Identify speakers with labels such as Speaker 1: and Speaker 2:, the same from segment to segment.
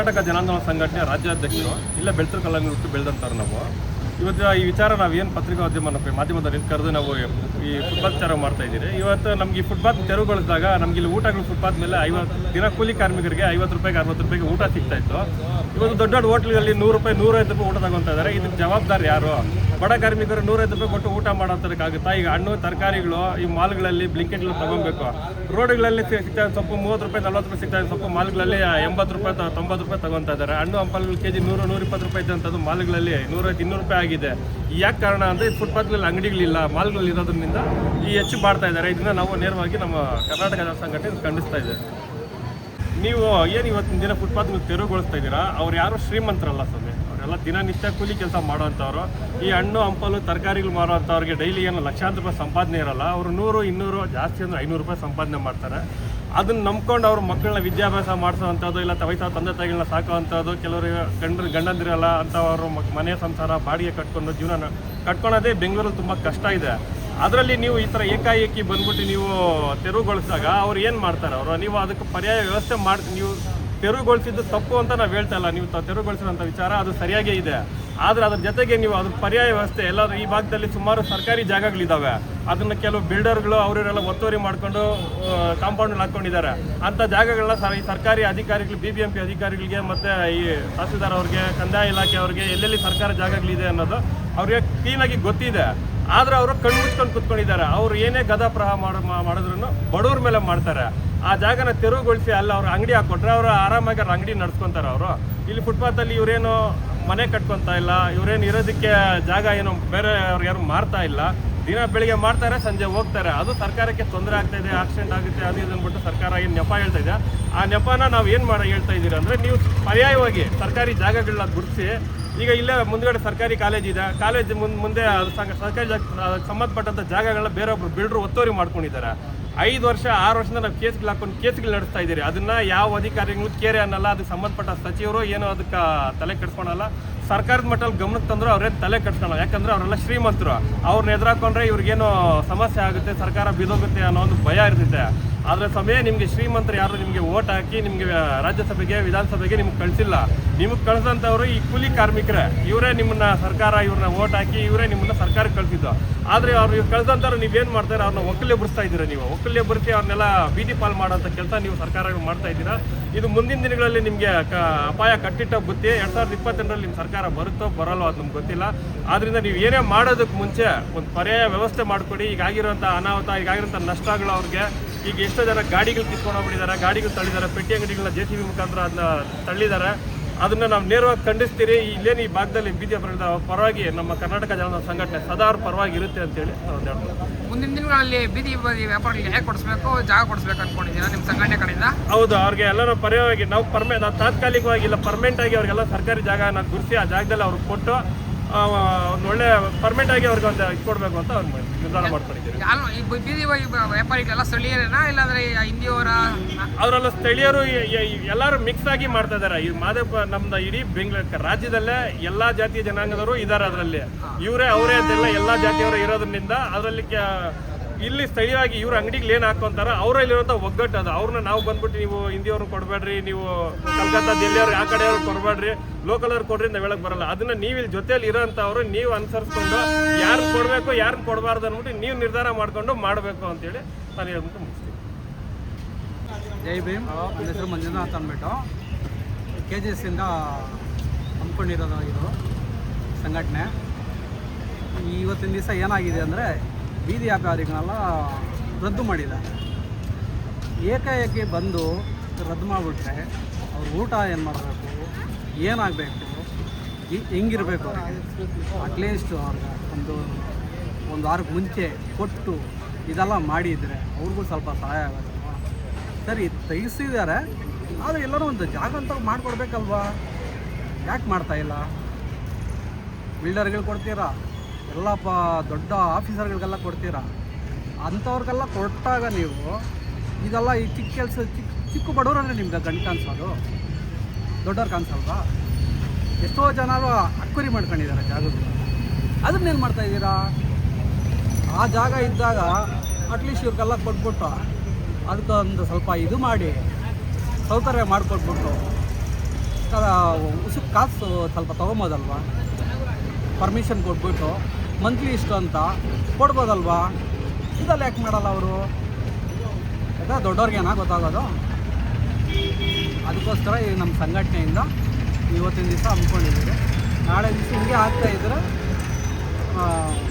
Speaker 1: ಕರ್ನಾಟಕ ಜನಾಂದೋಲನ ಸಂಘಟನೆ ರಾಜ್ಯಾಧ್ಯಕ್ಷರು. ಇಲ್ಲ ಬೆಳ್ತೂರು ಕಲ್ಲಂಗಡಿ ಹುಟ್ಟು ಬೆಳೆದಂಥವ್ರು ನಾವು. ಇವತ್ತು ಈ ವಿಚಾರ ನಾವೇನು ಪತ್ರಿಕೋದ್ಯಮ ಮಾಧ್ಯಮದಲ್ಲಿ ಕರೆದು ನಾವು ಈ ಫುಟ್ಪಾತ್ ವಿಚಾರ ಮಾಡ್ತಾ ಇದ್ದೀರಿ. ಇವತ್ತು ನಮ್ಗೆ ಈ ಫುಟ್ಪಾತ್ ತೆರವುಗೊಳಿಸಿದಾಗ ನಮ್ಗೆ ಇಲ್ಲಿ ಊಟಗಳು ಫುಟ್ಪಾತ್ ಮೇಲೆ 50 ದಿನ ಕೂಲಿ ಕಾರ್ಮಿಕರಿಗೆ 50 ರೂಪಾಯಿಗೆ 60 ರೂಪಾಯಿಗೆ ಊಟ ಸಿಗ್ತಾ ಇತ್ತು. ಇವತ್ತು ದೊಡ್ಡ ದೊಡ್ಡ ಹೋಟ್ಲುಗಳಲ್ಲಿ 100 ರೂಪಾಯಿ 150 ರೂಪಾಯಿ ಊಟ ತಗೊತಾ ಇದ್ದಾರೆ. ಇದಕ್ಕೆ ಜವಾಬ್ದಾರಿ ಯಾರು? ಬಡ ಕಾರ್ಮಿಕರು 150 ರೂಪಾಯಿ ಕೊಟ್ಟು ಊಟ ಮಾಡೋದಕ್ಕಾಗುತ್ತಾ? ಈಗ ಹಣ್ಣು ತರಕಾರಿಗಳು ಈ ಮಾಲ್ಗಳಲ್ಲಿ ಬ್ಲಿಂಕೆಟ್ಗಳು ತಗೊಬೇಕು. ರೋಡ್ಗಳಲ್ಲಿ ಸಿಗ್ತಾ ಸೊಪ್ಪು 30 ರೂಪಾಯಿ 40 ರೂಪಾಯಿ ಸಿಗ್ತಾ ಇದೆ ಸೊಪ್ಪು, ಮಾಲ್ಗಳಲ್ಲಿ 80 ರೂಪಾಯಿ 90 ರೂಪಾಯಿ ತಗೊತಾ ಇದ್ದಾರೆ. ಹಣ್ಣು ಹಂಪಲುಗಳು ಕೆಜಿ 100-120 ರೂಪಾಯಿ ಇದ್ದಂಥದ್ದು ಮಾಲ್ಗಳಲ್ಲಿ 100-200 ರೂಪಾಯಿ ಆಗಿದೆ. ಯಾಕೆ ಕಾರಣ ಅಂದರೆ ಫುಟ್ಪಾತ್ಗಳಲ್ಲಿ ಅಂಗಡಿಗಳಿಲ್ಲ, ಮಾಲ್ಗಳಲ್ಲಿ ಇರೋದ್ರಿಂದ ಈ ಹೆಚ್ಚು ಮಾಡ್ತಾ ಇದ್ದಾರೆ. ಇದನ್ನ ನಾವು ನೇರವಾಗಿ ನಮ್ಮ ಕರ್ನಾಟಕ ಸಂಘಟನೆ ಖಂಡಿಸ್ತಾ ಇದ್ದೇವೆ. ನೀವು ಏನು ಇವತ್ತಿನ ದಿನ ಫುಟ್ಪಾತ್ ತೆರವುಗೊಳಿಸ್ತಾ ಇದ್ದೀರಾ, ಅವ್ರು ಯಾರು ಶ್ರೀಮಂತರಲ್ಲ ಸ್ವಾಮಿ, ಅವರೆಲ್ಲ ದಿನನಿತ್ಯ ಕೂಲಿ ಕೆಲಸ ಮಾಡೋವಂಥವ್ರು. ಈ ಹಣ್ಣು ಹಂಪಲು ತರಕಾರಿಗಳು ಮಾರೋವಂಥವ್ರಿಗೆ ಡೈಲಿ ಏನು ಲಕ್ಷಾಂತರ ರೂಪಾಯಿ ಸಂಪಾದನೆ ಇರೋಲ್ಲ. ಅವರು 100-200 ಜಾಸ್ತಿ ಅಂದರೆ 500 ರೂಪಾಯಿ ಸಂಪಾದನೆ ಮಾಡ್ತಾರೆ. ಅದನ್ನು ನಂಬ್ಕೊಂಡು ಅವ್ರ ಮಕ್ಕಳನ್ನ ವಿದ್ಯಾಭ್ಯಾಸ ಮಾಡಿಸೋವಂಥದ್ದು, ಇಲ್ಲ ವಯಸ್ಸಾದ ತಂದೆ ತಾಯಿಗಳನ್ನ ಸಾಕೋವಂಥದ್ದು, ಕೆಲವರು ಗಂಡಂದಿರಲ್ಲ ಅಂಥವರು ಮನೆ ಸಂಸಾರ ಬಾಡಿಗೆ ಕಟ್ಕೊಂಡು ಜೀವನ ಕಟ್ಕೊಳೋದೇ ಬೆಂಗಳೂರಲ್ಲಿ ತುಂಬ ಕಷ್ಟ ಇದೆ. ಅದರಲ್ಲಿ ನೀವು ಈ ಥರ ಏಕಾಏಕಿ ಬಂದ್ಬಿಟ್ಟು ನೀವು ತೆರವುಗೊಳಿಸಿದಾಗ ಅವ್ರು ಏನು ಮಾಡ್ತಾರೆ? ನೀವು ಅದಕ್ಕೆ ಪರ್ಯಾಯ ವ್ಯವಸ್ಥೆ ನೀವು ತೆರವುಗೊಳಿಸಿದ್ದು ತಪ್ಪು ಅಂತ ನಾವು ಹೇಳ್ತಾ ಇಲ್ಲ. ನೀವು ತೆರವುಗೊಳಿಸಿರೋಂಥ ವಿಚಾರ ಅದು ಸರಿಯಾಗೇ ಇದೆ. ಆದರೆ ಅದ್ರ ಜೊತೆಗೆ ನೀವು ಅದ್ರ ಪರ್ಯಾಯ ವ್ಯವಸ್ಥೆ ಎಲ್ಲರೂ ಈ ಭಾಗದಲ್ಲಿ ಸುಮಾರು ಸರ್ಕಾರಿ ಜಾಗಗಳಿದ್ದಾವೆ. ಅದನ್ನು ಕೆಲವು ಬಿಲ್ಡರ್ಗಳು ಅವರೆಲ್ಲ ಒತ್ತುವರಿ ಮಾಡಿಕೊಂಡು ಕಾಂಪೌಂಡ್ ಹಾಕ್ಕೊಂಡಿದ್ದಾರೆ. ಅಂಥ ಜಾಗಗಳನ್ನ ಈ ಸರ್ಕಾರಿ ಅಧಿಕಾರಿಗಳು BBMP ಅಧಿಕಾರಿಗಳಿಗೆ ಮತ್ತು ಈ ತಹಸೀಲ್ದಾರ್ ಅವ್ರಿಗೆ, ಕಂದಾಯ ಇಲಾಖೆ ಅವ್ರಿಗೆ ಎಲ್ಲೆಲ್ಲಿ ಸರ್ಕಾರಿ ಜಾಗಗಳಿದೆ ಅನ್ನೋದು ಅವ್ರಿಗೆ ಕ್ಲೀನಾಗಿ ಗೊತ್ತಿದೆ. ಆದರೆ ಅವರು ಕಣ್ಣು ಮುಚ್ಕೊಂಡು ಕೂತ್ಕೊಂಡಿದ್ದಾರೆ. ಅವರು ಏನೇ ಗದಾಪ್ರಹ ಮಾಡಿದ್ರು ಬಡವ್ರ ಮೇಲೆ ಮಾಡ್ತಾರೆ. ಆ ಜಾಗನ ತೆರವುಗೊಳಿಸಿ ಅಲ್ಲಿ ಅವ್ರು ಅಂಗಡಿ ಹಾಕ್ಕೊಟ್ರೆ ಅವರು ಆರಾಮಾಗಿ ಅವ್ರ ಅಂಗಡಿ ನಡ್ಸ್ಕೊತಾರೆ. ಅವರು ಇಲ್ಲಿ ಫುಟ್ಪಾತಲ್ಲಿ ಇವರೇನು ಮನೆ ಕಟ್ಕೊತಾ ಇಲ್ಲ, ಇವರೇನು ಇರೋದಕ್ಕೆ ಜಾಗ ಏನು ಬೇರೆ ಅವ್ರಿಗೆ ಯಾರು ಮಾರ್ತಾ ಇಲ್ಲ. ದಿನ ಬೆಳಿಗ್ಗೆ ಮಾಡ್ತಾರೆ, ಸಂಜೆ ಹೋಗ್ತಾರೆ. ಅದು ಸರ್ಕಾರಕ್ಕೆ ತೊಂದರೆ ಆಗ್ತಾ ಇದೆ, ಆಕ್ಸಿಡೆಂಟ್ ಆಗುತ್ತೆ, ಅದು ಇದು ಅಂದ್ಬಿಟ್ಟು ಸರ್ಕಾರ ಏನು ನೆಪ ಹೇಳ್ತಾ ಇದೆ. ಆ ನೆಪನ ನಾವು ಏನು ಹೇಳ್ತಾ ಇದ್ದೀರಿ ಅಂದರೆ, ನೀವು ಪರ್ಯಾಯವಾಗಿ ಸರ್ಕಾರಿ ಜಾಗಗಳನ್ನ ಗುರುತಿಸಿ, ಈಗ ಇಲ್ಲೇ ಮುಂದ್ಗಡೆ ಸರ್ಕಾರಿ ಕಾಲೇಜ್ ಇದೆ, ಕಾಲೇಜ್ ಮುಂದೆ ಸರ್ಕಾರಿ ಸಂಬಂಧಪಟ್ಟಂಥ ಜಾಗಗಳನ್ನ ಬೇರೊಬ್ರು ಬಿಲ್ಡ್ರು ಒತ್ತುವರಿ ಮಾಡ್ಕೊಂಡಿದ್ದಾರೆ. 5 ವರ್ಷ 6 ವರ್ಷದಿಂದ ನಾವು ಕೇಸ್ಗಳು ಹಾಕೊಂಡು ಕೇಸ್ಗಳು ನಡೆಸ್ತಾ ಇದ್ದೀರಿ. ಅದನ್ನು ಯಾವ ಅಧಿಕಾರಿಗಳು ಕೇರೆ ಅನ್ನಲ್ಲ, ಅದಕ್ಕೆ ಸಂಬಂಧಪಟ್ಟ ಸಚಿವರು ಏನೋ ಅದಕ್ಕೆ ತಲೆ ಕೆಡಿಸ್ಕೊಳಲ್ಲ. ಸರ್ಕಾರದ ಮಟ್ಟದಲ್ಲಿ ಗಮನಕ್ಕೆ ತಂದರೂ ಅವ್ರೇನು ತಲೆ ಕೆಡಿಸ್ಕೊಳಲ್ಲ. ಯಾಕಂದರೆ ಅವರೆಲ್ಲ ಶ್ರೀಮಂತರು. ಅವ್ರನ್ನ ಎದುರಾಕೊಂಡ್ರೆ ಇವ್ರಿಗೇನೋ ಸಮಸ್ಯೆ ಆಗುತ್ತೆ, ಸರ್ಕಾರ ಬಿದ್ದೋಗುತ್ತೆ ಅನ್ನೋ ಒಂದು ಭಯ ಇರ್ತೈತೆ. ಆದರೆ ಸಮಯ ನಿಮಗೆ ಶ್ರೀಮಂತರು ಯಾರು ನಿಮಗೆ ಓಟ್ ಹಾಕಿ ನಿಮಗೆ ರಾಜ್ಯಸಭೆಗೆ ವಿಧಾನಸಭೆಗೆ ನಿಮ್ಗೆ ಕಳಿಸಿಲ್ಲ. ನಿಮಗೆ ಕಳಿಸೋಂಥವ್ರು ಈ ಕೂಲಿ ಕಾರ್ಮಿಕರೇ. ಇವರೇ ನಿಮ್ಮನ್ನ ಸರ್ಕಾರ ಇವ್ರನ್ನ ಓಟ್ ಹಾಕಿ ಇವರೇ ನಿಮ್ಮನ್ನ ಸರ್ಕಾರಕ್ಕೆ ಕಳಿಸಿದ್ದು. ಆದರೆ ಅವ್ರು ಕಳಿಸೋಂಥವ್ರು ನೀವೇನು ಮಾಡ್ತಾರೆ? ಅವ್ರನ್ನ ಒಕ್ಕಲೆಬ್ಬಿಸ್ತಾ ಇದ್ದೀರಾ. ನೀವು ಒಕ್ಕಲೆಬ್ಬಿಸಿ ಅವ್ರನ್ನೆಲ್ಲ ಬೀದಿ ಪಾಲು ಮಾಡೋಂಥ ಕೆಲಸ ನೀವು ಸರ್ಕಾರ ಮಾಡ್ತಾ ಇದ್ದೀರಾ. ಇದು ಮುಂದಿನ ದಿನಗಳಲ್ಲಿ ನಿಮಗೆ ಅಪಾಯ ಕಟ್ಟಿಟ್ಟ ಬುತ್ತಿ. 2022ರಲ್ಲಿ ನಿಮ್ಮ ಸರ್ಕಾರ ಬರುತ್ತೋ ಬರಲ್ಲೋ ಅದು ನಮ್ಗೆ ಗೊತ್ತಿಲ್ಲ. ಆದ್ದರಿಂದ ನೀವು ಏನೇ ಮಾಡೋದಕ್ಕೆ ಮುಂಚೆ ಒಂದು ಪರ್ಯಾಯ ವ್ಯವಸ್ಥೆ ಮಾಡಿಕೊಡಿ. ಈಗಾಗಿರೋಂಥ ಅನಾಹುತ, ಈಗಾಗಿರೋಂಥ ನಷ್ಟಗಳು ಅವ್ರಿಗೆ. ಈಗ ಎಷ್ಟೋ ಜನ ಗಾಡಿಗಳು ಕಿತ್ಕೊಂಡು ಹೋಗ್ಬಿಟ್ಟಿದ್ದಾರೆ, ಗಾಡಿಗಳು ತಳ್ಳಿದ್ದಾರೆ, ಪೆಟ್ಟಿ ಅಂಗಡಿಗಳನ್ನ JCB ಮುಖಾಂತರ ಅದನ್ನ ತಳ್ಳಿದ್ದಾರೆ. ಅದನ್ನು ನಾವು ನೇರವಾಗಿ ಖಂಡಿಸ್ತೀರಿ. ಇಲ್ಲೇನು ಈ ಭಾಗದಲ್ಲಿ ಬೀದಿ ಪರವಾಗಿ ನಮ್ಮ ಕರ್ನಾಟಕ ಜನಾಂದೋಲನ ಸಂಘಟನೆ ಸದಾ ಅವ್ರ ಪರವಾಗಿ ಇರುತ್ತೆ ಅಂತೇಳಿ ನಾವು ಹೇಳ್ತೀವಿ.
Speaker 2: ಮುಂದಿನ ದಿನಗಳಲ್ಲಿ ಬೀದಿ ವ್ಯಾಪಾರಿಗಳಿಗೆ ಹೇಗೆ ಕೊಡಿಸ್ಬೇಕು, ಜಾಗ ಕೊಡಿಸ್ಬೇಕು ಅಂದ್ಕೊಂಡಿದ್ದೀರಾ ನಿಮ್ಮ ಸಂಘಟನೆ ಕಡೆಯಿಂದ?
Speaker 1: ಹೌದು, ಅವ್ರಿಗೆ ಎಲ್ಲರೂ ಪರ್ಯಾಯವಾಗಿ ನಾವು ತಾತ್ಕಾಲಿಕವಾಗಿ ಇಲ್ಲ ಪರ್ಮನೆಂಟ್ ಆಗಿ ಅವ್ರಿಗೆಲ್ಲ ಸರ್ಕಾರಿ ಜಾಗನ ಗುರುತಿಸಿ ಆ ಜಾಗದಲ್ಲಿ ಅವ್ರಿಗೆ ಕೊಟ್ಟು ಒಳ್ಳೆ ಪರ್ಮನೆಂಟ್ ಆಗಿ ಅವ್ರಿಗೆ ಒಂದು ಕೊಡಬೇಕು ಅಂತ ಅವ್ರು ನಿರ್ಧಾರ ಮಾಡ್ಕೊಂಡಿದ್ದೀವಿ.
Speaker 2: ಈ ಬೀದಿ ವ್ಯಾಪಾರಿಗಳೆಲ್ಲ ಸ್ಥಳೀಯರೇನಾ ಇಲ್ಲಾಂದ್ರೆ ಹಿಂದಿಯವರ?
Speaker 1: ಅವರೆಲ್ಲ ಸ್ಥಳೀಯರು ಎಲ್ಲರೂ ಮಿಕ್ಸ್ ಆಗಿ ಮಾಡ್ತಾ ಇದ್ದಾರೆ. ಈ ಮಾದೇವ ನಮ್ದು ಇಡೀ ಬೆಂಗಳೂರು ರಾಜ್ಯದಲ್ಲೇ ಎಲ್ಲಾ ಜಾತಿಯ ಜನಾಂಗದವರು ಇದ್ದಾರೆ. ಅದರಲ್ಲಿ ಇವರೇ ಅವರೇ ಅಂತೆಲ್ಲ ಎಲ್ಲಾ ಜಾತಿಯವರು ಇರೋದ್ರಿಂದ ಅದರಲ್ಲಿ ಇಲ್ಲಿ ಸ್ಥಳೀಯವಾಗಿ ಇವ್ರ ಅಂಗಡಿಗಳು ಏನು ಹಾಕೊಂತಾರ ಅವರಲ್ಲಿರುವಂಥ ಒಗ್ಗಟ್ಟು ಅದು. ಅವ್ರನ್ನ ನಾವು ಬಂದ್ಬಿಟ್ಟು ನೀವು ಹಿಂದಿಯವ್ರನ್ನ ಕೊಡಬೇಡ್ರಿ, ನೀವು ಕಲ್ಕತ್ತಾ ದಿಲ್ಲಿಯವ್ರು ಆ ಕಡೆಯವ್ರು ಕೊಡಬೇಡ್ರಿ, ಲೋಕಲ್ ಅವ್ರು ಕೊಡ್ರಿ ಅಂತ ಹೇಳಕ್ ಬರಲ್ಲ. ಅದನ್ನ ನೀವು ಇಲ್ಲಿ ಜೊತೆಯಲ್ಲಿ ಇರೋಂಥವ್ರು ನೀವು ಅನುಸರಿಸ್ಕೊಂಡು ಯಾರು ಕೊಡಬೇಕು ಯಾರನ್ನ ಕೊಡಬಾರ್ದು ಅಂದ್ಬಿಟ್ಟು ನೀವು ನಿರ್ಧಾರ ಮಾಡ್ಕೊಂಡು ಮಾಡಬೇಕು ಅಂತೇಳಿ ನಾನು ಹೇಳ್ಬಿಟ್ಟು ಮುಗಿಸ್ತೀನಿ.
Speaker 3: ಜೈ ಭೀಮ್. ನನ್ನ ಹೆಸರು ಮಂಜುನಾಥ್ ಅಂದ್ಬಿಟ್ಟು KGS ಹಮ್ಮಿಕೊಂಡಿರೋದು ಇದು ಸಂಘಟನೆ. ಇವತ್ತಿನ ದಿವಸ ಏನಾಗಿದೆ ಅಂದರೆ ಬೀದಿ ವ್ಯಾಪಾರಿಗಳನ್ನೆಲ್ಲ ರದ್ದು ಮಾಡಿದ್ದಾರೆ. ಏಕಾಏಕಿ ಬಂದು ರದ್ದು ಮಾಡಿಬಿಟ್ರೆ ಅವ್ರ ಊಟ ಏನು ಮಾಡಬೇಕು, ಏನಾಗಬೇಕು, ಹೆಂಗಿರಬೇಕು ಅವ್ರಿಗೆ ಅಟ್ಲೀಸ್ಟ್ ಅವ್ರಿಗೆ ಒಂದು ವಾರಕ್ಕೆ ಮುಂಚೆ ಕೊಟ್ಟು ಇದೆಲ್ಲ ಮಾಡಿದರೆ ಅವ್ರಿಗೂ ಸ್ವಲ್ಪ ಸಹಾಯ ಆಗುತ್ತೆ. ಸರಿ ತೆಗಿಸಿದ್ದಾರೆ, ಆದರೆ ಎಲ್ಲರೂ ಒಂದು ಜಾಗ ಅಂತ ಮಾಡಿಕೊಡ್ಬೇಕಲ್ವಾ? ಯಾಕೆ ಮಾಡ್ತಾಯಿಲ್ಲ? ಬಿಲ್ಡರ್ಗಳು ಕೊಡ್ತೀರಾ, ಎಲ್ಲ ದೊಡ್ಡ ಆಫೀಸರ್ಗಳಿಗೆಲ್ಲ ಕೊಡ್ತೀರಾ. ಅಂಥವ್ರಿಗೆಲ್ಲ ಕೊಟ್ಟಾಗ ನೀವು ಇದೆಲ್ಲ ಈ ಚಿಕ್ಕ ಕೆಲಸ ಚಿಕ್ಕ ಬಡವರನ್ನೇ ನಿಮ್ಗೆ ಗಂಟು ಕಾಣಿಸೋದು, ದೊಡ್ಡವ್ರು ಕಾಣಿಸಲ್ವಾ? ಎಷ್ಟೋ ಜನರು ಅಕ್ವರಿ ಮಾಡ್ಕೊಂಡಿದ್ದಾರೆ ಜಾಗಗಳು. ಅದನ್ನೇನು ಮಾಡ್ತಾಯಿದ್ದೀರಾ? ಆ ಜಾಗ ಇದ್ದಾಗ ಅಟ್ಲೀಸ್ಟ್ ಇವ್ರಿಗೆಲ್ಲ ಕೊಟ್ಬಿಟ್ಟು ಅದಕ್ಕೊಂದು ಸ್ವಲ್ಪ ಇದು ಮಾಡಿ ಸೌಕರ್ಯ ಮಾಡಿಕೊಟ್ಬಿಟ್ಟು ಉಸುಕ್ ಕಾಸು ಸ್ವಲ್ಪ ತೊಗೊಬೋದಲ್ವಾ? ಪರ್ಮಿಷನ್ ಕೊಟ್ಬಿಟ್ಟು ಮಂತ್ಲಿ ಇಷ್ಟು ಅಂತ ಕೊಡ್ಬೋದಲ್ವಾ? ಇದೆಲ್ಲ ಯಾಕೆ ಮಾಡಲ್ಲ ಅವರು? ಯಾಕೆ ದೊಡ್ಡವ್ರಿಗೇನಾ ಗೊತ್ತಾಗೋದು? ಅದಕ್ಕೋಸ್ಕರ ಈ ನಮ್ಮ ಸಂಘಟನೆಯಿಂದ ಇವತ್ತಿನ ದಿವಸ ಹಮ್ಮಿಕೊಂಡಿದ್ದೀವಿ. ನಾಳೆ ದಿವಸ ಹಿಂಗೆ ಆಗ್ತಾಯಿದ್ರೆ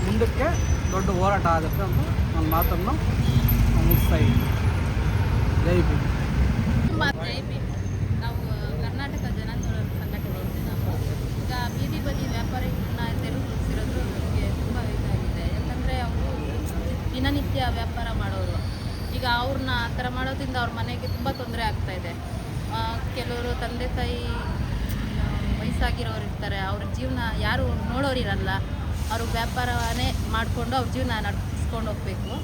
Speaker 3: ಮುಂದಕ್ಕೆ ದೊಡ್ಡ ಹೋರಾಟ ಆಗುತ್ತೆ ಅಂತ ನನ್ನ ಮಾತನ್ನು ಮುಗಿಸ್ತಾ ಇದ್ದೀನಿ. ಜೈ ಭೀಮ್.
Speaker 4: ಜೈ ಭೀಮ್. ನಾವು ಕರ್ನಾಟಕ ಜನಾಂದೋಲನ ಸಂಘಟನೆಯಿಂದ ನಾವು ಈಗ ಬೀದಿ ಬದಿ ವ್ಯಾಪಾರಿಗಳನ್ನ ತೆರವುಗೊಳಿಸಿರೋದು ನಮಗೆ ತುಂಬ ಇದಾಗಿದೆ. ಯಾಕಂದರೆ ಅವರು ದಿನನಿತ್ಯ ವ್ಯಾಪಾರ ಮಾಡೋರು. ಈಗ ಅವ್ರನ್ನ ಆ ಥರ ಮಾಡೋದ್ರಿಂದ ಅವ್ರ ಮನೆಗೆ ತುಂಬ ತೊಂದರೆ ಆಗ್ತಾಯಿದೆ. ಕೆಲವರು ತಂದೆ ತಾಯಿ ವಯಸ್ಸಾಗಿರೋರು ಇರ್ತಾರೆ, ಅವ್ರ ಜೀವನ ಯಾರು ನೋಡೋರಿರಲ್ಲ. ಅವರು ವ್ಯಾಪಾರನೇ ಮಾಡಿಕೊಂಡು ಅವ್ರ ಜೀವನ ನಡೆಸ್ಕೊಂಡು ಹೋಗಬೇಕು.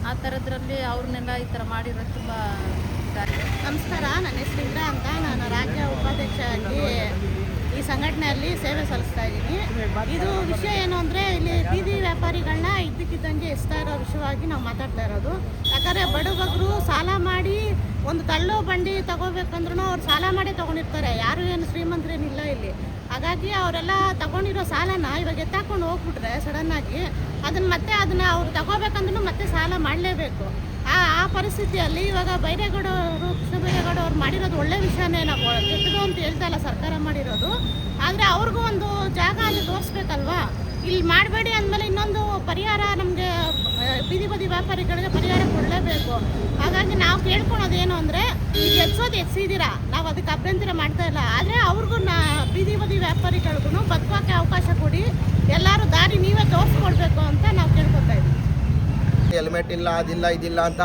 Speaker 4: ಆ ಥರದ್ರಲ್ಲಿ ಅವ್ರನ್ನೆಲ್ಲ ಈ ಥರ ಮಾಡಿರೋದು ತುಂಬ ಇದಾಗಿದೆ.
Speaker 5: ನಮಸ್ಕಾರ, ನನ್ನ ಹೆಸರು ಇಂದ್ರ ಅಂತ. ನಾನು ರಾಜ್ಯ ಉಪಾಧ್ಯಕ್ಷರಾಗಿ ಈ ಸಂಘಟನೆಯಲ್ಲಿ ಸೇವೆ ಸಲ್ಲಿಸ್ತಾ ಇದ್ದೀನಿ. ಇದು ವಿಷಯ ಏನು ಅಂದರೆ, ಇಲ್ಲಿ ಬೀದಿ ವ್ಯಾಪಾರಿಗಳನ್ನ ಇದ್ದಕ್ಕಿದ್ದಂಗೆ ಎಸ್ತಾ ಇರೋ ವಿಷಯವಾಗಿ ನಾವು ಮಾತಾಡ್ತಾ ಇರೋದು. ಯಾಕಂದರೆ ಬಡಬಗರು ಸಾಲ ಮಾಡಿ ಒಂದು ತಳ್ಳೋ ಬಂಡಿ ತಗೋಬೇಕಂದ್ರೂ ಅವ್ರು ಸಾಲ ಮಾಡಿ ತೊಗೊಂಡಿರ್ತಾರೆ. ಯಾರು ಏನು ಶ್ರೀಮಂತರೇನಿಲ್ಲ ಇಲ್ಲಿ. ಹಾಗಾಗಿ ಅವರೆಲ್ಲ ತಗೊಂಡಿರೋ ಸಾಲನ ಇವಾಗ ಎತ್ತಾಕೊಂಡು ಹೋಗ್ಬಿಟ್ರೆ ಸಡನ್ನಾಗಿ ಅದನ್ನು ಅವ್ರು ತಗೋಬೇಕಂದ್ರೂ ಮತ್ತೆ ಸಾಲ ಮಾಡಲೇಬೇಕು. ಆ ಪರಿಸ್ಥಿತಿಯಲ್ಲಿ ಇವಾಗ ಬೈರೇಗೌಡವರು, ಕೃಷ್ಣ ಬೈರೇಗೌಡ ಅವ್ರು ಮಾಡಿರೋದು ಒಳ್ಳೆ ವಿಷಯನೇ. ನಾವು ಕೆಟ್ಟದು ಅಂತ ಹೇಳ್ತಾ ಇಲ್ಲ ಸರ್ಕಾರ ಮಾಡಿರೋದು. ಆದರೆ ಅವ್ರಿಗೂ ಒಂದು ಜಾಗ ಅಲ್ಲಿ ತೋರಿಸ್ಬೇಕಲ್ವಾ? ಇಲ್ಲಿ ಮಾಡಬೇಡಿ ಅಂದಮೇಲೆ ಇನ್ನೊಂದು ಪರಿಹಾರ ನಮಗೆ ಬೀದಿ ಬದಿ ವ್ಯಾಪಾರಿಗಳಿಗೆ ಪರಿಹಾರ ಕೊಡಲೇಬೇಕು. ಹಾಗಾಗಿ ನಾವು ಕೇಳ್ಕೊಳೋದೇನು ಅಂದರೆ, ಈಗ ಎತ್ಸಿದ್ದೀರಾ, ನಾವು ಅದಕ್ಕೆ ಅಭ್ಯಂತರ ಮಾಡ್ತಾ ಇಲ್ಲ. ಆದರೆ ಅವ್ರಿಗೂ ಬೀದಿ ಬದಿ ವ್ಯಾಪಾರಿಗಳಿಗೂ ಬದುಕೋಕ್ಕೆ ಅವಕಾಶ ಕೊಡಿ, ಎಲ್ಲರೂ ದಾರಿ ನೀವೇ ತೋರಿಸ್ಕೊಡ್ಬೇಕು ಅಂತ ನಾವು ಕೇಳ್ಕೊತಾ ಇದ್ದೀವಿ.
Speaker 6: ಹೆಲ್ಮೆಟ್ ಇಲ್ಲ, ಅದಿಲ್ಲ, ಇದಿಲ್ಲ ಅಂತ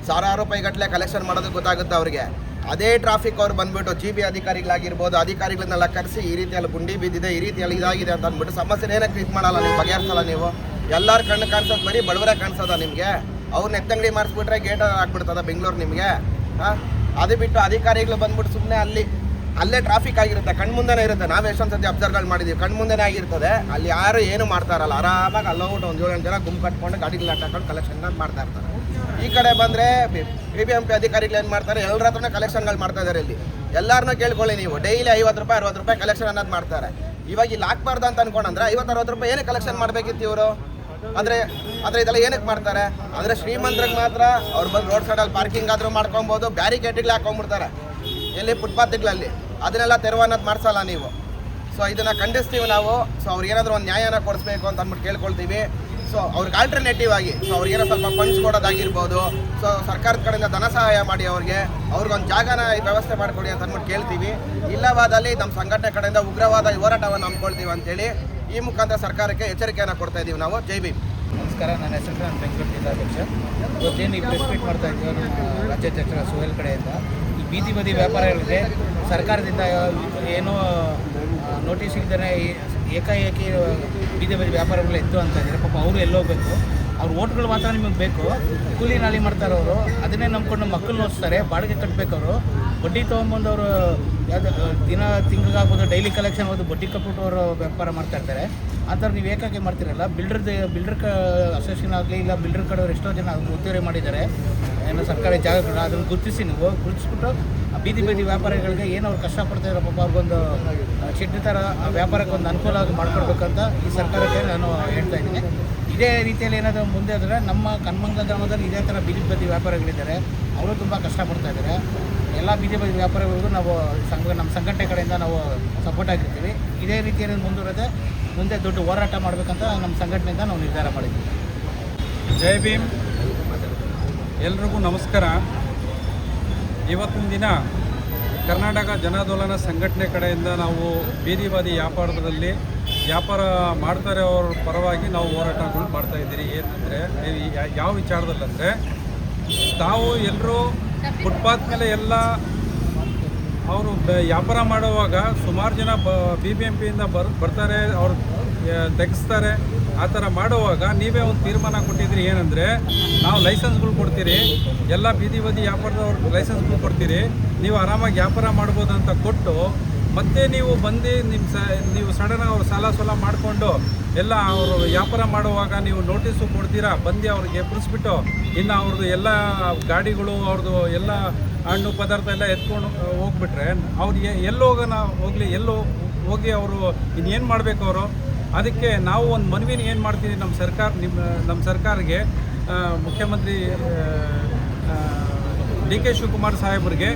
Speaker 6: ಸಾವಿರಾರು ರೂಪಾಯಿಗಟ್ಟಲೆ ಕಲೆಕ್ಷನ್ ಮಾಡೋದು ಗೊತ್ತಾಗುತ್ತೆ ಅವ್ರಿಗೆ. ಅದೇ ಟ್ರಾಫಿಕ್ ಅವ್ರು ಬಂದುಬಿಟ್ಟು GB ಅಧಿಕಾರಿಗಳಾಗಿರ್ಬೋದು, ಅಧಿಕಾರಿಗಳನ್ನೆಲ್ಲ ಕರೆಸಿ ಈ ರೀತಿಯಲ್ಲಿ ಗುಂಡಿ ಬಿದ್ದಿದೆ, ಈ ರೀತಿಯಲ್ಲಿ ಇದಾಗಿದೆ ಅಂತ ಅಂದ್ಬಿಟ್ಟು ಸಮಸ್ಯೆ ಏನಕ್ಕೆ ಟ್ರೀಟ್ ಮಾಡಲ್ಲ ನೀವು, ಬಗೆಹರಿಸಲ್ಲ ನೀವು? ಎಲ್ಲರ ಕಣ್ಣು ಕಾಣಿಸೋದು ಬರೀ ಬಡವರೇ ಕಾಣಿಸೋದ ನಿಮಗೆ? ಅವ್ರನ್ನ ಎತ್ತಂಗಡಿ ಮಾಡಿಸ್ಬಿಟ್ರೆ ಗೇಟ್ ಆಗ್ಬಿಡ್ತದ ಬೆಂಗಳೂರು ನಿಮಗೆ? ಅದು ಬಿಟ್ಟು ಅಧಿಕಾರಿಗಳು ಬಂದ್ಬಿಟ್ಟು ಸುಮ್ಮನೆ ಅಲ್ಲೇ ಟ್ರಾಫಿಕ್ ಆಗಿರುತ್ತೆ, ಕಣ್ಮುಂದೆನೇ ಇರುತ್ತೆ. ನಾವು ಎಷ್ಟೊಂದು ಸತಿ ಅಬ್ಸರ್ವ್ಗಳು ಮಾಡಿದ್ದೀವಿ, ಕಣ್ಮುಂದೆನೇ ಆಗಿರ್ತದೆ. ಅಲ್ಲಿ ಯಾರು ಏನು ಮಾಡ್ತಾ ಇರಲ್ಲ, ಆರಾಮಾಗಿ ಅಲ್ಲೋಗ್ಬಿಟ್ಟು ಒಂದು 7-8 ಜನ ಗುಂಪು ಕಟ್ಕೊಂಡು ಗಾಡಿಗಳು ಹಾಕೊಂಡು ಕಲೆಕ್ಷನ್ ಮಾಡ್ತಾ ಇರ್ತಾರೆ. ಈ ಕಡೆ ಬಂದರೆ BBMP ಅಧಿಕಾರಿಗಳು ಏನು ಮಾಡ್ತಾರೆ, ಎಲ್ಲರ ಹತ್ರನೇ ಕಲೆಕ್ಷನ್ಗಳು ಮಾಡ್ತಾ ಇದ್ದಾರೆ. ಇಲ್ಲಿ ಎಲ್ಲರನ್ನೂ ಕೇಳ್ಕೊಳ್ಳಿ ನೀವು, ಡೈಲಿ 50 ರೂಪಾಯಿ 60 ರೂಪಾಯಿ ಕಲೆಕ್ಷನ್ ಅನ್ನೋದು ಮಾಡ್ತಾರೆ. ಇವಾಗ ಇಲ್ಲಿ ಹಾಕ್ಬಾರ್ದು ಅಂತ ಅನ್ಕೊಂಡ್ರೆ 50-60 ರೂಪಾಯಿ ಏನಕ್ಕೆ ಕಲೆಕ್ಷನ್ ಮಾಡಬೇಕಿತ್ತು ಇವರು? ಅಂದರೆ ಇದೆಲ್ಲ ಏನಕ್ಕೆ ಮಾಡ್ತಾರೆ ಅಂದರೆ, ಶ್ರೀಮಂತರಿಗೆ ಮಾತ್ರ ಅವ್ರು ಬಂದು ರೋಡ್ ಸೈಡಲ್ಲಿ ಪಾರ್ಕಿಂಗ್ ಆದರೂ ಮಾಡ್ಕೊಬೋದು, ಬ್ಯಾರಿಕೇಡ್ಗಳು ಹಾಕೊಂಡ್ಬಿಡ್ತಾರೆ ಎಲ್ಲಿ ಫುಟ್ಪಾತ್ಗಳಲ್ಲಿ. ಅದನ್ನೆಲ್ಲ ತೆರವು ಅನ್ನೋದು ಮಾಡಿಸಲ್ಲ ನೀವು. ಸೊ ಇದನ್ನು ಖಂಡಿಸ್ತೀವಿ ನಾವು. ಸೊ ಅವ್ರಿಗೆ ಏನಾದರೂ ಒಂದು ನ್ಯಾಯನ ಕೊಡಿಸ್ಬೇಕು ಅಂತ ಅಂದ್ಬಿಟ್ಟು ಕೇಳ್ಕೊಳ್ತೀವಿ. ಸೊ ಅವ್ರಿಗೆ ಆಲ್ಟರ್ನೇಟಿವ್ ಆಗಿ ಅವ್ರಿಗೇನೋ ಸ್ವಲ್ಪ ಫಂಡ್ಸ್ ಕೊಡೋದಾಗಿರ್ಬೋದು, ಸೊ ಸರ್ಕಾರದ ಕಡೆಯಿಂದ ಧನ ಸಹಾಯ ಮಾಡಿ ಅವ್ರಿಗೊಂದು ಜಾಗನ ವ್ಯವಸ್ಥೆ ಮಾಡಿಕೊಡಿ ಅಂತ ಅಂದ್ಬಿಟ್ಟು ಕೇಳ್ತೀವಿ. ಇಲ್ಲವಾದಲ್ಲಿ ನಮ್ಮ ಸಂಘಟನೆ ಕಡೆಯಿಂದ ಉಗ್ರವಾದ ಹೋರಾಟವನ್ನು ಹಮ್ಮಿಕೊಳ್ತೀವಿ ಅಂತೇಳಿ ಈ ಮುಖಾಂತರ ಸರ್ಕಾರಕ್ಕೆ ಎಚ್ಚರಿಕೆಯನ್ನು ಕೊಡ್ತಾ ಇದ್ದೀವಿ ನಾವು. ಜೈ ಭೀಮ್.
Speaker 7: ನಮಸ್ಕಾರ, ನನ್ನ ಹೆಸರು ನಾನು ಬೆಂಗಳೂರು ಜಿಲ್ಲಾಧ್ಯಕ್ಷ. ಇವತ್ತೇನು ಈ ಪ್ರೆಸ್ ಮೀಟ್ ಮಾಡ್ತಾ ಇದ್ದೀವಿ ನಮ್ಮ ರಾಜ್ಯಾಧ್ಯಕ್ಷರ ಸುಹೇಲ್ ಕಡೆಯಿಂದ. ಈ ಬೀದಿ ಬದಿ ವ್ಯಾಪಾರಿಗಳಿಗೆ ಸರ್ಕಾರದಿಂದ ಏನೋ ನೋಟಿಸ್ ಇಲ್ಲದೇ ಏಕಾಏಕಿ ಬೀದಿ ಬದಿ ವ್ಯಾಪಾರಗಳು ಎತ್ತು ಅಂತ ಇದ್ದಾರೆ. ಪಾಪ ಅವರು ಎಲ್ಲೋಗ್ಬೇಕು, ಅವ್ರ ಓಟ್ಗಳು ಮಾತ್ರ ನಿಮಗೆ ಬೇಕು. ಕೂಲಿ ನಾಲಿ ಮಾಡ್ತಾರವರು, ಅದನ್ನೇ ನಂಬ್ಕೊಂಡು ಮಕ್ಕಳು ಓದಿಸ್ತಾರೆ, ಬಾಡಿಗೆ ಕಟ್ಟಬೇಕವರು. ಬಡ್ಡಿ ತೊಗೊಂಬಂದವರು ಯಾವುದು ತಿಂಗಳಿಗಾಗ್ಬೋದು, ಡೈಲಿ ಕಲೆಕ್ಷನ್ ಆಗೋದು ಬಡ್ಡಿ ಕಟ್ಬಿಟ್ಟು ಅವರು ವ್ಯಾಪಾರ ಮಾಡ್ತಾ ಇರ್ತಾರೆ. ಆ ಥರ ನೀವು ಏಕಾಗಿ ಮಾಡ್ತಿರಲ್ಲ. ಬಿಲ್ಡರ್ ಅಸೋಸಿಯೇಷನ್ ಆಗಲಿ, ಇಲ್ಲ ಬಿಲ್ಡರ್ ಕಡೆಯವರು ಎಷ್ಟೋ ಜನ ಉದ್ಯೋಗ ಮಾಡಿದ್ದಾರೆ, ಏನೋ ಸರ್ಕಾರಿ ಜಾಗಗಳು. ಅದನ್ನು ಗುರುತಿಸಿ ನೀವು ಗುರುತಿಸ್ಬಿಟ್ಟು ಬೀದಿ ಬೀದಿ ವ್ಯಾಪಾರಿಗಳಿಗೆ ಏನು ಅವ್ರು ಕಷ್ಟಪಡ್ತಾಯಿರೋ ಪಾಪ ಅವ್ರಿಗೊಂದು ಶೆಡ್ ಥರ ವ್ಯಾಪಾರಕ್ಕೆ ಒಂದು ಅನುಕೂಲ ಮಾಡಿಕೊಡ್ಬೇಕಂತ ಈ ಸರ್ಕಾರಕ್ಕೆ ನಾನು ಹೇಳ್ತಾ ಇದ್ದೀನಿ. ಇದೇ ರೀತಿಯಲ್ಲಿ ಏನಾದರೂ ಮುಂದೆ ಆದರೆ ನಮ್ಮ ಕನ್ಮಂಗಲ ಗ್ರಾಮದಲ್ಲಿ ಇದೇ ಥರ ಬೀದಿ ಬದಿ ವ್ಯಾಪಾರಿಗಳಿದ್ದಾರೆ, ಅವರು ತುಂಬ ಕಷ್ಟಪಡ್ತಾ ಇದ್ದಾರೆ. ಎಲ್ಲ ಬೀದಿ ಬದಿ ವ್ಯಾಪಾರಿಗಳಿಗೂ ನಾವು ನಮ್ಮ ಸಂಘಟನೆ ಕಡೆಯಿಂದ ನಾವು ಸಪೋರ್ಟ್ ಆಗಿರ್ತೀವಿ. ಇದೇ ರೀತಿಯಲ್ಲಿ ಮುಂದುವರೆದೇ ಮುಂದೆ ದೊಡ್ಡ ಹೋರಾಟ ಮಾಡಬೇಕಂತ ನಮ್ಮ ಸಂಘಟನೆಯಿಂದ ನಾವು ನಿರ್ಧಾರ ಮಾಡಿದ್ದೀವಿ.
Speaker 8: ಜೈ ಭೀಮ್. ಎಲ್ರಿಗೂ ನಮಸ್ಕಾರ. ಇವತ್ತಿನ ದಿನ ಕರ್ನಾಟಕ ಜನಾಂದೋಲನ ಸಂಘಟನೆ ಕಡೆಯಿಂದ ನಾವು ಬೀದಿ ಬದಿ ವ್ಯಾಪಾರದಲ್ಲಿ ವ್ಯಾಪಾರ ಮಾಡ್ತಾರೆ ಅವ್ರ ಪರವಾಗಿ ನಾವು ಹೋರಾಟಗಳು ಮಾಡ್ತಾಯಿದ್ದೀರಿ. ಏನಂದರೆ ಯಾವ ವಿಚಾರದಲ್ಲಂದರೆ, ತಾವು ಎಲ್ಲರೂ ಫುಟ್ಪಾತ್ ಮೇಲೆ ಎಲ್ಲ ಅವರು ವ್ಯಾಪಾರ ಮಾಡುವಾಗ ಸುಮಾರು ಜನ BBMPಯಿಂದ ಬರ್ತಾರೆ, ಅವ್ರು ತೆಗೆಸ್ತಾರೆ. ಆ ಥರ ಮಾಡುವಾಗ ನೀವೇ ಒಂದು ತೀರ್ಮಾನ ಕೊಟ್ಟಿದ್ರಿ, ಏನಂದರೆ ನಾವು ಲೈಸೆನ್ಸ್ಗಳು ಕೊಡ್ತೀರಿ, ಎಲ್ಲ ಬೀದಿ ಬದಿ ವ್ಯಾಪಾರದವ್ರು ಲೈಸೆನ್ಸ್ಗಳು ಕೊಡ್ತೀರಿ, ನೀವು ಆರಾಮಾಗಿ ವ್ಯಾಪಾರ ಮಾಡ್ಬೋದು ಅಂತ ಕೊಟ್ಟು ಮತ್ತೆ ನೀವು ಬಂದು ನೀವು ಸಡನ್ನಾಗಿ ಅವ್ರು ಸಾಲ ಮಾಡಿಕೊಂಡು ಎಲ್ಲ ಅವರು ವ್ಯಾಪಾರ ಮಾಡುವಾಗ ನೀವು ನೋಟಿಸು ಕೊಡ್ತೀರಾ, ಬಂದು ಅವ್ರಿಗೆ ಎಬ್ಬರಿಸ್ಬಿಟ್ಟು ಇನ್ನು ಅವ್ರದ್ದು ಎಲ್ಲ ಗಾಡಿಗಳು ಅವ್ರದ್ದು ಎಲ್ಲ ಹಣ್ಣು ಪದಾರ್ಥ ಎಲ್ಲ ಎತ್ಕೊಂಡು ಹೋಗ್ಬಿಟ್ರೆ ಅವ್ರಿಗೆ ಎಲ್ಲೋ ಹೋಗಿ ಅವರು ಇನ್ನೇನು ಮಾಡಬೇಕು ಅವರು. ಅದಕ್ಕೆ ನಾವು ಒಂದು ಮನವಿನ ಏನು ಮಾಡ್ತೀವಿ ನಮ್ಮ ಸರ್ಕಾರಕ್ಕೆ, ಮುಖ್ಯಮಂತ್ರಿ ಡಿ ಕೆ ಶಿವಕುಮಾರ್ ಸಾಹೇಬರಿಗೆ,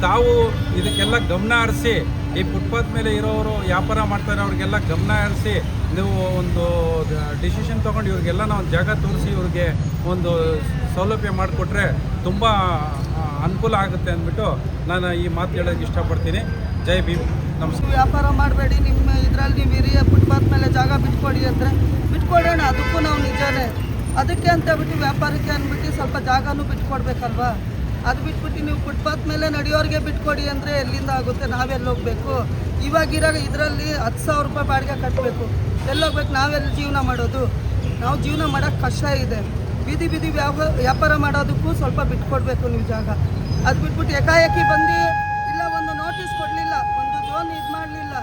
Speaker 8: ತಾವು ಇದಕ್ಕೆಲ್ಲ ಗಮನ ಹರಿಸಿ ಈ ಫುಟ್ಪಾತ್ ಮೇಲೆ ಇರೋರು ವ್ಯಾಪಾರ ಮಾಡ್ತಾರೆ ಅವ್ರಿಗೆಲ್ಲ ಗಮನ ಹರಿಸಿ ನೀವು ಒಂದು ಡಿಸಿಷನ್ ತೊಗೊಂಡು ಇವ್ರಿಗೆಲ್ಲ ನಾವು ಜಾಗ ತೋರಿಸಿ ಇವ್ರಿಗೆ ಒಂದು ಸೌಲಭ್ಯ ಮಾಡಿಕೊಟ್ರೆ ತುಂಬ ಅನುಕೂಲ ಆಗುತ್ತೆ ಅಂದ್ಬಿಟ್ಟು ನಾನು ಈ ಮಾತು ಹೇಳೋಕ್ಕೆ ಇಷ್ಟಪಡ್ತೀನಿ. ಜೈ ಭೀಮ್, ನಮಸ್ಕಾರ.
Speaker 9: ವ್ಯಾಪಾರ ಮಾಡಬೇಡಿ, ನಿಮ್ಮ ಇದರಲ್ಲಿ ನೀವು ಹಿರಿಯ ಫುಟ್ಪಾತ್ ಮೇಲೆ ಜಾಗ ಬಿಟ್ಕೊಡಿ ಅಂದರೆ ಬಿಟ್ಕೊಡೋಣ, ಅದಕ್ಕೂ ನಾವು ನಿಜನೇ. ಅದಕ್ಕೆ ಅಂತ ಬಿಟ್ಟು ವ್ಯಾಪಾರಕ್ಕೆ ಅಂದ್ಬಿಟ್ಟು ಸ್ವಲ್ಪ ಜಾಗನೂ ಬಿಟ್ಕೊಡ್ಬೇಕಲ್ವಾ. ಅದು ಬಿಟ್ಬಿಟ್ಟು ನೀವು ಫುಟ್ಪಾತ್ ಮೇಲೆ ನಡೆಯೋರಿಗೆ ಬಿಟ್ಕೊಡಿ ಅಂದರೆ ಎಲ್ಲಿಂದ ಆಗುತ್ತೆ, ನಾವೆಲ್ಲಿ ಹೋಗಬೇಕು? ಇವಾಗಿರೋ ಇದರಲ್ಲಿ 10,000 ರೂಪಾಯಿ ಬಾಡಿಗೆ ಕಟ್ಟಬೇಕು, ಎಲ್ಲೋಗ್ಬೇಕು? ನಾವೆಲ್ಲಿ ಜೀವನ ಮಾಡೋದು? ನಾವು ಜೀವನ ಮಾಡೋಕ್ಕೆ ಕಷ್ಟ ಇದೆ. ಬೀದಿ ವ್ಯಾಪಾರ ಮಾಡೋದಕ್ಕೂ ಸ್ವಲ್ಪ ಬಿಟ್ಕೊಡ್ಬೇಕು ನೀವು ಜಾಗ. ಅದು ಬಿಟ್ಬಿಟ್ಟು ಏಕಾಏಕಿ ಬಂದು ಇಲ್ಲ ಒಂದು ನೋಟಿಸ್ ಕೊಡಲಿಲ್ಲ, ಒಂದು ಜೋನ್ ಇದು ಮಾಡಲಿಲ್ಲ,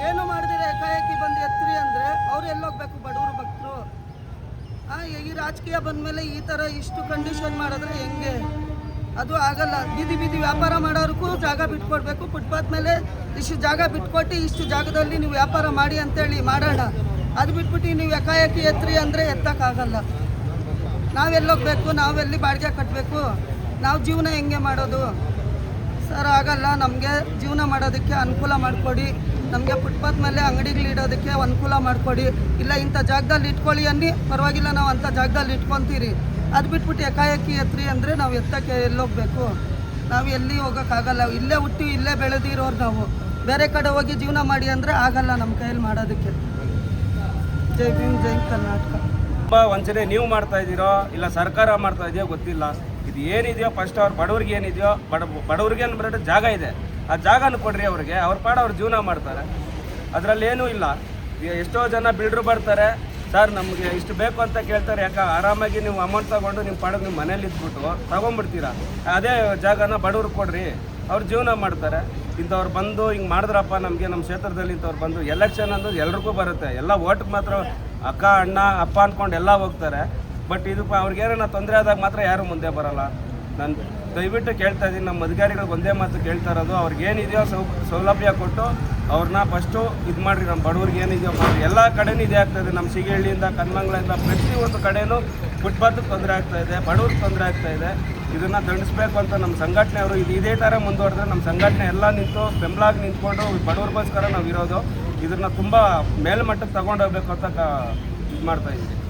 Speaker 9: ಏನು ಮಾಡಿದಿರ ಏಕಾಏಕಿ ಬಂದು ಎತ್ತರಿ ಅಂದರೆ ಅವ್ರು ಎಲ್ಲೋಗ್ಬೇಕು? ಬಡವರು ಭಕ್ತರು. ಈ ರಾಜಕೀಯ ಬಂದಮೇಲೆ ಈ ಥರ ಇಷ್ಟು ಕಂಡೀಷನ್ ಮಾಡಿದ್ರೆ ಹೆಂಗೆ? ಅದು ಆಗಲ್ಲ. ಬೀದಿ ವ್ಯಾಪಾರ ಮಾಡೋರ್ಗೂ ಜಾಗ ಬಿಟ್ಕೊಡ್ಬೇಕು. ಫುಟ್ಪಾತ್ ಮೇಲೆ ಇಷ್ಟು ಜಾಗ ಬಿಟ್ಕೊಟ್ಟು ಇಷ್ಟು ಜಾಗದಲ್ಲಿ ನೀವು ವ್ಯಾಪಾರ ಮಾಡಿ ಅಂತೇಳಿ ಮಾಡೋಣ. ಅದು ಬಿಟ್ಬಿಟ್ಟು ನೀವು ಏಕಾಏಕಿ ಎತ್ತರಿ ಅಂದರೆ ಎತ್ತಕ್ಕಾಗಲ್ಲ. ನಾವೆಲ್ಲೋಗ್ಬೇಕು? ನಾವೆಲ್ಲಿ ಬಾಡಿಗೆ ಕಟ್ಟಬೇಕು? ನಾವು ಜೀವನ ಹೆಂಗೆ ಮಾಡೋದು ಸರ್? ಆಗಲ್ಲ. ನಮಗೆ ಜೀವನ ಮಾಡೋದಕ್ಕೆ ಅನುಕೂಲ ಮಾಡಿಕೊಡಿ. ನಮಗೆ ಫುಟ್ಪಾತ್ ಮೇಲೆ ಅಂಗಡಿಗಳಿಡೋದಕ್ಕೆ ಅನುಕೂಲ ಮಾಡಿಕೊಡಿ. ಇಲ್ಲ ಇಂಥ ಜಾಗದಲ್ಲಿ ಇಟ್ಕೊಳ್ಳಿ ಅನ್ನಿ, ಪರವಾಗಿಲ್ಲ, ನಾವು ಅಂಥ ಜಾಗದಲ್ಲಿ ಇಟ್ಕೊತೀರಿ. ಅದು ಬಿಟ್ಬಿಟ್ಟು ಏಕಾಏಕಿ ಎತ್ತರಿ ಅಂದರೆ ನಾವು ಎತ್ತಕ್ಕೆ ಎಲ್ಲೋಗ್ಬೇಕು? ನಾವು ಎಲ್ಲಿ ಹೋಗೋಕ್ಕಾಗಲ್ಲ. ಇಲ್ಲೇ ಹುಟ್ಟಿ ಇಲ್ಲೇ ಬೆಳೆದಿರೋರು ನಾವು. ಬೇರೆ ಕಡೆ ಹೋಗಿ ಜೀವನ ಮಾಡಿ ಅಂದರೆ ಆಗಲ್ಲ ನಮ್ಮ ಕೈಯಲ್ಲಿ ಮಾಡೋದಕ್ಕೆ. ಜೈ ಭೀಮ್, ಜೈ ಕರ್ನಾಟಕ.
Speaker 10: ತುಂಬ ವಂಚನೆ ನೀವು ಮಾಡ್ತಾ ಇದ್ದೀರೋ ಇಲ್ಲ ಸರ್ಕಾರ ಮಾಡ್ತಾ ಇದೆಯೋ ಗೊತ್ತಿಲ್ಲ. ಇದು ಏನಿದೆಯೋ ಫಸ್ಟ್ ಅವ್ರ ಬಡವ್ರಿಗೆ ಏನಿದೆಯೋ ಬಡವ್ರಿಗೆ ಅಂದ್ಬಿಟ್ಟು ಜಾಗ ಇದೆ, ಆ ಜಾಗನ ಕೊಡ್ರಿ ಅವ್ರಿಗೆ. ಅವ್ರ ಪಾಡ ಅವ್ರು ಜೀವನ ಮಾಡ್ತಾರೆ, ಅದರಲ್ಲೇನೂ ಇಲ್ಲ. ಎಷ್ಟೋ ಜನ ಬಿಲ್ಡ್ರು ಬರ್ತಾರೆ, ಸರ್ ನಮಗೆ ಇಷ್ಟು ಬೇಕು ಅಂತ ಕೇಳ್ತಾರೆ. ಯಾಕೆ ಆರಾಮಾಗಿ ನೀವು ಅಮೌಂಟ್ ತೊಗೊಂಡು ನಿಮ್ಮ ಪಾಡಕ್ಕೆ ನಿಮ್ಮ ಮನೇಲಿ ಇದ್ಬಿಟ್ಟು ತೊಗೊಂಡ್ಬಿಡ್ತೀರಾ. ಅದೇ ಜಾಗನ ಬಡವ್ರಿಗೆ ಕೊಡ್ರಿ, ಅವ್ರು ಜೀವನ ಮಾಡ್ತಾರೆ. ಇಂಥವ್ರು ಬಂದು ಹಿಂಗೆ ಮಾಡಿದ್ರಪ್ಪ ನಮಗೆ ನಮ್ಮ ಕ್ಷೇತ್ರದಲ್ಲಿ ಇಂಥವ್ರು ಬಂದು ಎಲೆಕ್ಷನ್ ಅನ್ನೋದು ಎಲ್ರಿಗೂ ಬರುತ್ತೆ. ಎಲ್ಲ ಓಟ್ಗೆ ಮಾತ್ರ ಅಕ್ಕ ಅಣ್ಣ ಅಪ್ಪ ಅಂದ್ಕೊಂಡು ಎಲ್ಲ ಹೋಗ್ತಾರೆ. ಬಟ್ ಇದು ಅವ್ರಿಗೇನೋ ತೊಂದರೆ ಆದಾಗ ಮಾತ್ರ ಯಾರೂ ಮುಂದೆ ಬರೋಲ್ಲ. ನಾನು ದಯವಿಟ್ಟು ಕೇಳ್ತಾ ಇದ್ದೀನಿ, ನಮ್ಮ ಅಧಿಕಾರಿಗಳಿಗೆ ಒಂದೇ ಮಾತು ಕೇಳ್ತಾ ಇರೋದು, ಅವ್ರಿಗೇನಿದೆಯೋ ಸೌಲಭ್ಯ ಕೊಟ್ಟು ಅವ್ರನ್ನ ಫಸ್ಟು ಇದು ಮಾಡಿರಿ. ನಮ್ಮ ಬಡವ್ರಿಗೆ ಏನಿದೆಯೋ ಮಾಡಿರಿ. ಎಲ್ಲ ಕಡೆನೂ ಇದೇ ಆಗ್ತಾಯಿದೆ. ನಮ್ಮ ಸಿಗಳ್ಳಿಯಿಂದ ಕನ್ಮಂಗ್ಲಿಂದ ಪ್ರತಿಯೊಂದು ಕಡೆಯೂ ಫುಟ್ಪಾತ್ಗೆ ತೊಂದರೆ ಆಗ್ತಾಯಿದೆ, ಬಡವ್ರಿಗೆ ತೊಂದರೆ ಆಗ್ತಾಯಿದೆ. ಇದನ್ನು ದಂಡಿಸ್ಬೇಕು ಅಂತ ನಮ್ಮ ಸಂಘಟನೆಯವರು ಇದೇ ಥರ ಮುಂದುವರೆದ್ರೆ ನಮ್ಮ ಸಂಘಟನೆ ಎಲ್ಲ ನಿಂತು ಬೆಂಬಲಾಗಿ ನಿಂತ್ಕೊಂಡು ಬಡವ್ರಿಗೋಸ್ಕರ ನಾವು ಇರೋದು. ಇದನ್ನು ತುಂಬ ಮೇಲ್ಮಟ್ಟಕ್ಕೆ ತಗೊಂಡೋಗ್ಬೇಕು ಅಂತ ಇದು ಮಾಡ್ತಾಯಿದ್ದೀವಿ.